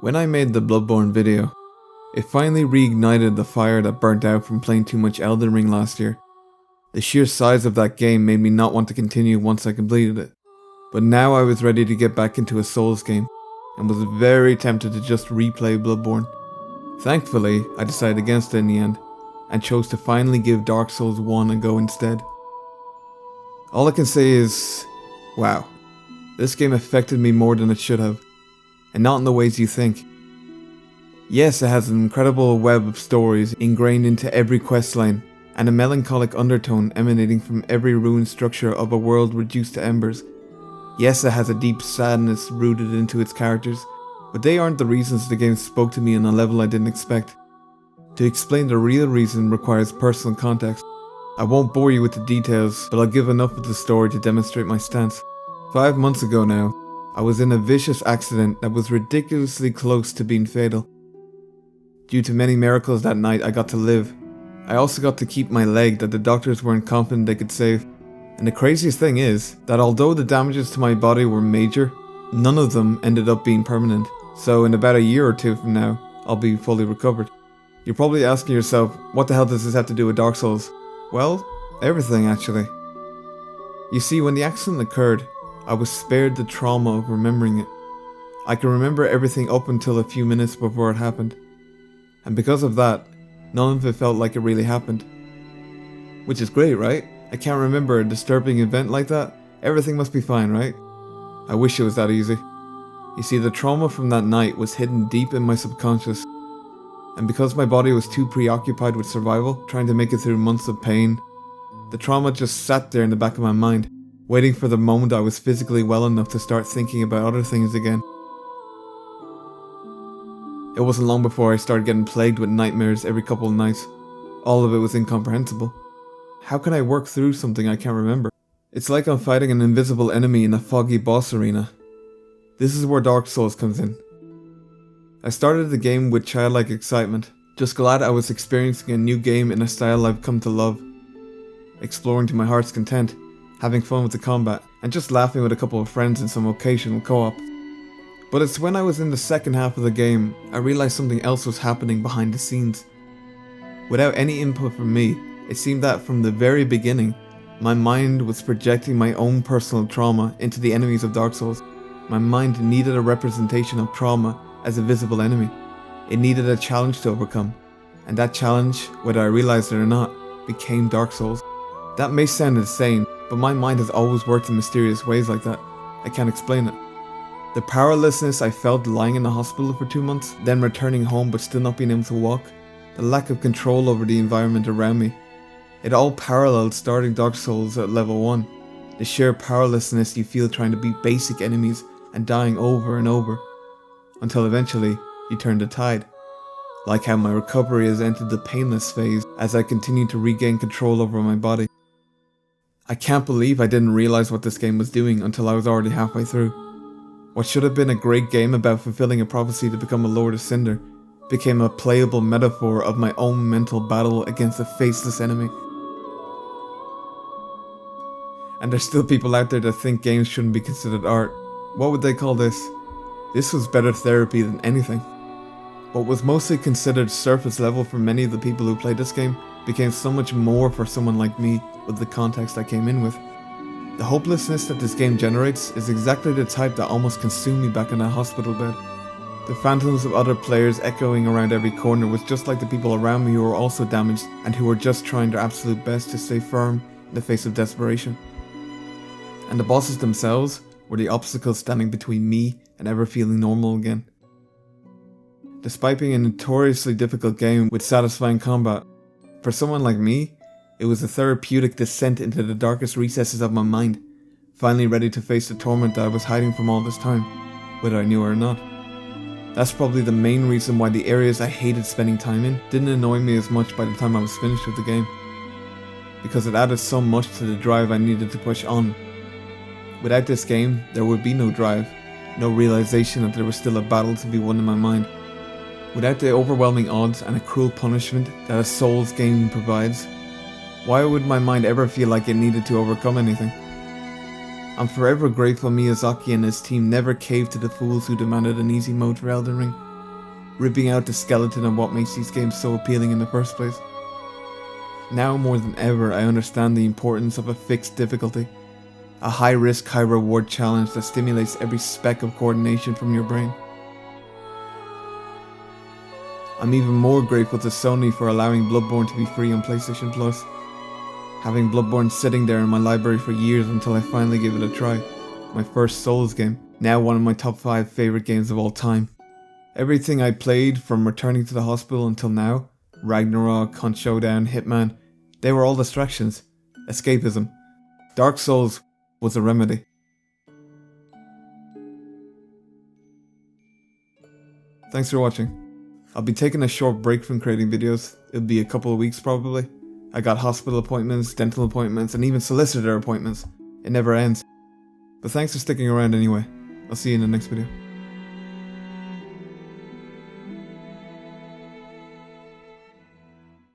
When I made the Bloodborne video, it finally reignited the fire that burnt out from playing too much Elden Ring last year. The sheer size of that game made me not want to continue once I completed it. But now I was ready to get back into a Souls game, and was very tempted to just replay Bloodborne. Thankfully, I decided against it in the end, and chose to finally give Dark Souls 1 a go instead. All I can say is, wow, this game affected me more than it should have, and not in the ways you think. Yes, it has an incredible web of stories ingrained into every questline, and a melancholic undertone emanating from every ruined structure of a world reduced to embers. Yes, it has a deep sadness rooted into its characters, but they aren't the reasons the game spoke to me on a level I didn't expect. To explain the real reason requires personal context. I won't bore you with the details, but I'll give enough of the story to demonstrate my stance. 5 months ago now, I was in a vicious accident that was ridiculously close to being fatal. Due to many miracles that night, I got to live. I also got to keep my leg that the doctors weren't confident they could save. And the craziest thing is that although the damages to my body were major, none of them ended up being permanent. So in about a year or two from now, I'll be fully recovered. You're probably asking yourself, what the hell does this have to do with Dark Souls? Well, everything actually. You see, when the accident occurred, I was spared the trauma of remembering it. I can remember everything up until a few minutes before it happened. And because of that, none of it felt like it really happened. Which is great, right? I can't remember a disturbing event like that. Everything must be fine, right? I wish it was that easy. You see, the trauma from that night was hidden deep in my subconscious. And because my body was too preoccupied with survival, trying to make it through months of pain, the trauma just sat there in the back of my mind, waiting for the moment I was physically well enough to start thinking about other things again. It wasn't long before I started getting plagued with nightmares every couple of nights. All of it was incomprehensible. How can I work through something I can't remember? It's like I'm fighting an invisible enemy in a foggy boss arena. This is where Dark Souls comes in. I started the game with childlike excitement, just glad I was experiencing a new game in a style I've come to love. Exploring to my heart's content, having fun with the combat, and just laughing with a couple of friends in some occasional co-op. But it's when I was in the second half of the game, I realized something else was happening behind the scenes. Without any input from me, it seemed that from the very beginning, my mind was projecting my own personal trauma into the enemies of Dark Souls. My mind needed a representation of trauma as a visible enemy. It needed a challenge to overcome, and that challenge, whether I realized it or not, became Dark Souls. That may sound insane, but my mind has always worked in mysterious ways like that. I can't explain it. The powerlessness I felt lying in the hospital for 2 months, then returning home but still not being able to walk, the lack of control over the environment around me, it all paralleled starting Dark Souls at level 1. The sheer powerlessness you feel trying to beat basic enemies and dying over and over, until eventually you turn the tide. Like how my recovery has entered the painless phase as I continue to regain control over my body. I can't believe I didn't realize what this game was doing until I was already halfway through. What should have been a great game about fulfilling a prophecy to become a Lord of Cinder became a playable metaphor of my own mental battle against a faceless enemy. And there's still people out there that think games shouldn't be considered art. What would they call this? This was better therapy than anything. What was mostly considered surface level for many of the people who played this game became so much more for someone like me with the context I came in with. The hopelessness that this game generates is exactly the type that almost consumed me back in that hospital bed. The phantoms of other players echoing around every corner was just like the people around me who were also damaged and who were just trying their absolute best to stay firm in the face of desperation. And the bosses themselves were the obstacles standing between me and ever feeling normal again. Despite being a notoriously difficult game with satisfying combat, for someone like me, it was a therapeutic descent into the darkest recesses of my mind, finally ready to face the torment that I was hiding from all this time, whether I knew it or not. That's probably the main reason why the areas I hated spending time in didn't annoy me as much by the time I was finished with the game, because it added so much to the drive I needed to push on. Without this game, there would be no drive, no realization that there was still a battle to be won in my mind. Without the overwhelming odds and a cruel punishment that a Souls game provides, why would my mind ever feel like it needed to overcome anything? I'm forever grateful Miyazaki and his team never caved to the fools who demanded an easy mode for Elden Ring. ripping out the skeleton of what makes these games so appealing in the first place. Now more than ever, I understand the importance of a fixed difficulty, a high risk, high reward challenge that stimulates every speck of coordination from your brain. I'm even more grateful to Sony for allowing Bloodborne to be free on PlayStation Plus. Having Bloodborne sitting there in my library for years until I finally gave it a try. My first Souls game, now one of my top 5 favourite games of all time. Everything I played from returning to the hospital until now, Ragnarok, Hunt Showdown, Hitman, they were all distractions, escapism. Dark Souls was a remedy. Thanks for watching. I'll be taking a short break from creating videos. It'll be a couple of weeks probably. I got hospital appointments, dental appointments, and even solicitor appointments. It never ends. But thanks for sticking around anyway. I'll see you in the next video.